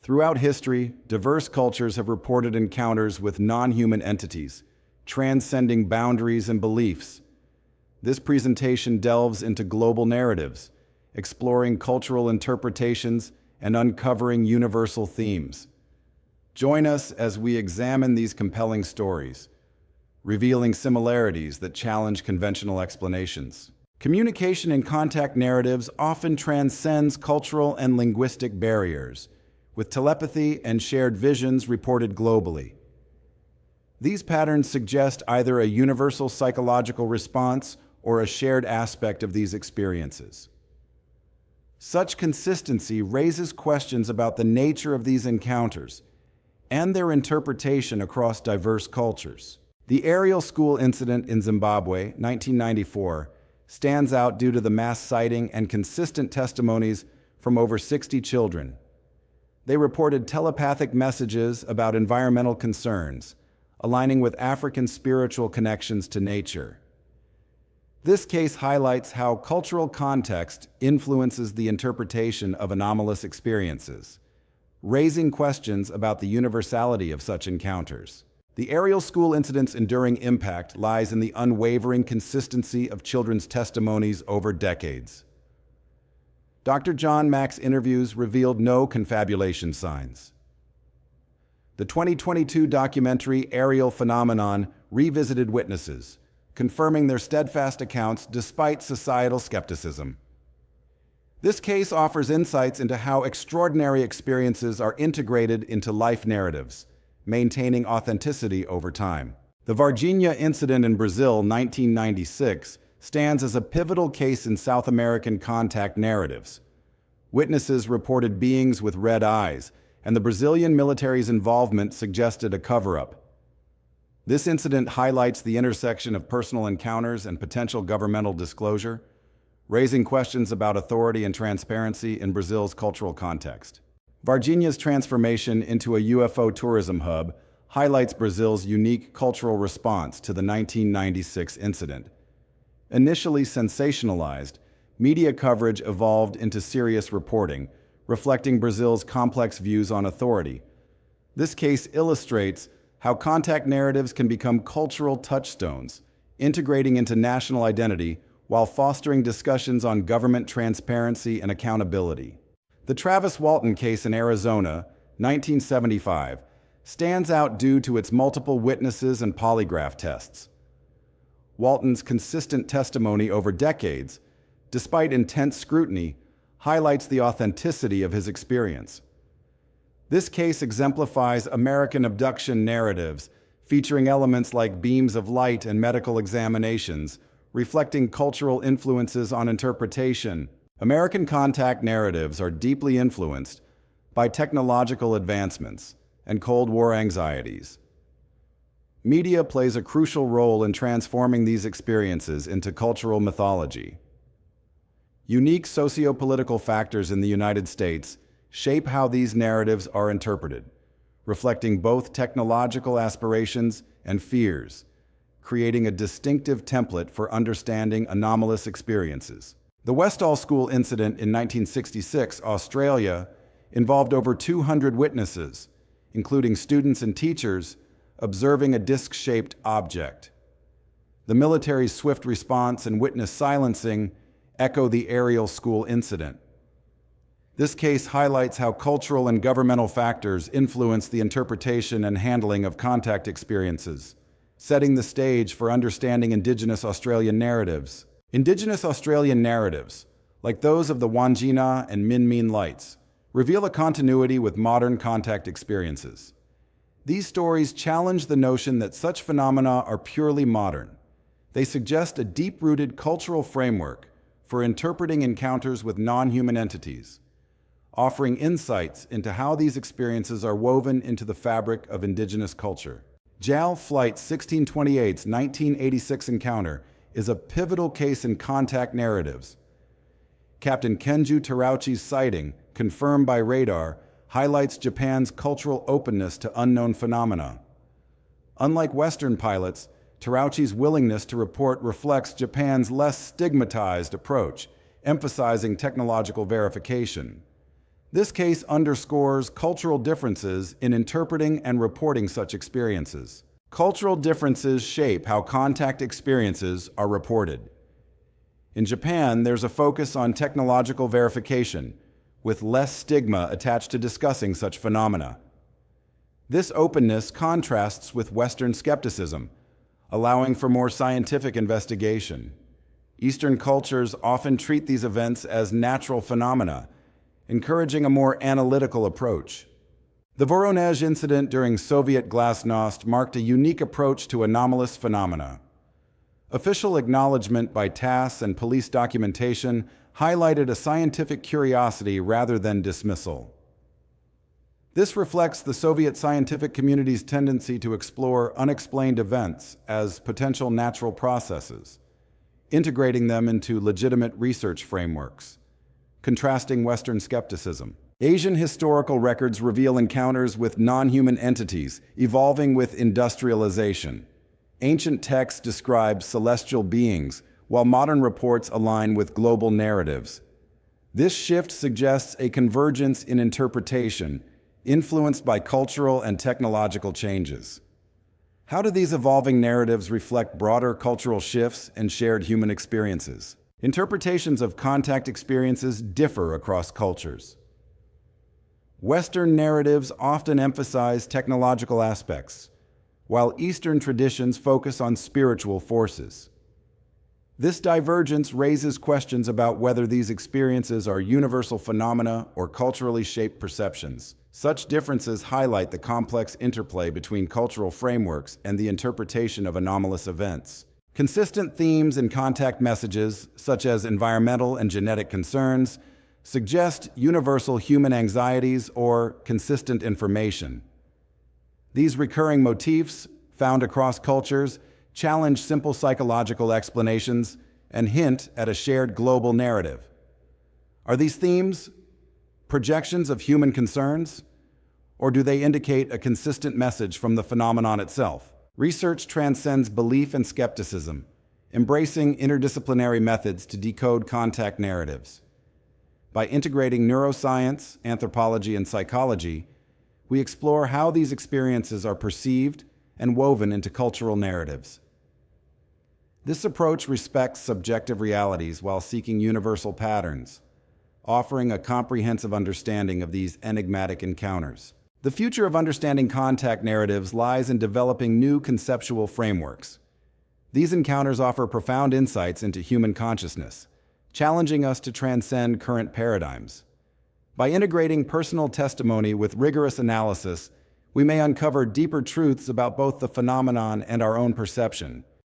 Throughout history, diverse cultures have reported encounters with non-human entities, transcending boundaries and beliefs. This presentation delves into global narratives, exploring cultural interpretations and uncovering universal themes. Join us as we examine these compelling stories, revealing similarities that challenge conventional explanations. Communication and contact narratives often transcends cultural and linguistic barriers, with telepathy and shared visions reported globally. These patterns suggest either a universal psychological response or a shared aspect of these experiences. Such consistency raises questions about the nature of these encounters and their interpretation across diverse cultures. The Aerial School Incident in Zimbabwe, 1994, stands out due to the mass sighting and consistent testimonies from over 60 children. They reported telepathic messages about environmental concerns, aligning with African spiritual connections to nature. This case highlights how cultural context influences the interpretation of anomalous experiences, raising questions about the universality of such encounters. The Aerial School Incident's enduring impact lies in the unwavering consistency of children's testimonies over decades. Dr. John Mack's interviews revealed no confabulation signs. The 2022 documentary Aerial Phenomenon revisited witnesses, confirming their steadfast accounts despite societal skepticism. This case offers insights into how extraordinary experiences are integrated into life narratives, maintaining authenticity over time. The Varginha Incident in Brazil, 1996, stands as a pivotal case in South American contact narratives. Witnesses reported beings with red eyes, and the Brazilian military's involvement suggested a cover-up. This incident highlights the intersection of personal encounters and potential governmental disclosure, raising questions about authority and transparency in Brazil's cultural context. Varginha's transformation into a UFO tourism hub highlights Brazil's unique cultural response to the 1996 incident. Initially sensationalized, media coverage evolved into serious reporting, reflecting Brazil's complex views on authority. This case illustrates how contact narratives can become cultural touchstones, integrating into national identity while fostering discussions on government transparency and accountability. The Travis Walton case in Arizona, 1975, stands out due to its multiple witnesses and polygraph tests. Walton's consistent testimony over decades, despite intense scrutiny, highlights the authenticity of his experience. This case exemplifies American abduction narratives, featuring elements like beams of light and medical examinations, reflecting cultural influences on interpretation. American contact narratives are deeply influenced by technological advancements and Cold War anxieties. Media plays a crucial role in transforming these experiences into cultural mythology. Unique socio-political factors in the United States shape how these narratives are interpreted, reflecting both technological aspirations and fears, creating a distinctive template for understanding anomalous experiences. The Westall School Incident in 1966, Australia, involved over 200 witnesses, including students and teachers, observing a disc-shaped object. The military's swift response and witness silencing echo the Aerial School Incident. This case highlights how cultural and governmental factors influence the interpretation and handling of contact experiences, setting the stage for understanding Indigenous Australian narratives. Indigenous Australian narratives, like those of the Wandjina and Min Lights, reveal a continuity with modern contact experiences. These stories challenge the notion that such phenomena are purely modern. They suggest a deep-rooted cultural framework for interpreting encounters with non-human entities, offering insights into how these experiences are woven into the fabric of Indigenous culture. JAL Flight 1628's 1986 encounter is a pivotal case in contact narratives. Captain Kenju Terauchi's sighting, confirmed by radar, highlights Japan's cultural openness to unknown phenomena. Unlike Western pilots, Terauchi's willingness to report reflects Japan's less stigmatized approach, emphasizing technological verification. This case underscores cultural differences in interpreting and reporting such experiences. Cultural differences shape how contact experiences are reported. In Japan, there's a focus on technological verification, with less stigma attached to discussing such phenomena. This openness contrasts with Western skepticism, allowing for more scientific investigation. Eastern cultures often treat these events as natural phenomena, encouraging a more analytical approach. The Voronezh Incident during Soviet glasnost marked a unique approach to anomalous phenomena. Official acknowledgement by TASS and police documentation highlighted a scientific curiosity rather than dismissal. This reflects the Soviet scientific community's tendency to explore unexplained events as potential natural processes, integrating them into legitimate research frameworks, contrasting Western skepticism. Asian historical records reveal encounters with non-human entities evolving with industrialization. Ancient texts describe celestial beings, while modern reports align with global narratives. This shift suggests a convergence in interpretation, influenced by cultural and technological changes. How do these evolving narratives reflect broader cultural shifts and shared human experiences? Interpretations of contact experiences differ across cultures. Western narratives often emphasize technological aspects, while Eastern traditions focus on spiritual forces. This divergence raises questions about whether these experiences are universal phenomena or culturally shaped perceptions. Such differences highlight the complex interplay between cultural frameworks and the interpretation of anomalous events. Consistent themes in contact messages, such as environmental and genetic concerns, suggest universal human anxieties or consistent information. These recurring motifs, found across cultures, challenge simple psychological explanations and hint at a shared global narrative. Are these themes projections of human concerns, or do they indicate a consistent message from the phenomenon itself? Research transcends belief and skepticism, embracing interdisciplinary methods to decode contact narratives. By integrating neuroscience, anthropology, and psychology, we explore how these experiences are perceived and woven into cultural narratives. This approach respects subjective realities while seeking universal patterns, offering a comprehensive understanding of these enigmatic encounters. The future of understanding contact narratives lies in developing new conceptual frameworks. These encounters offer profound insights into human consciousness, challenging us to transcend current paradigms. By integrating personal testimony with rigorous analysis, we may uncover deeper truths about both the phenomenon and our own perception.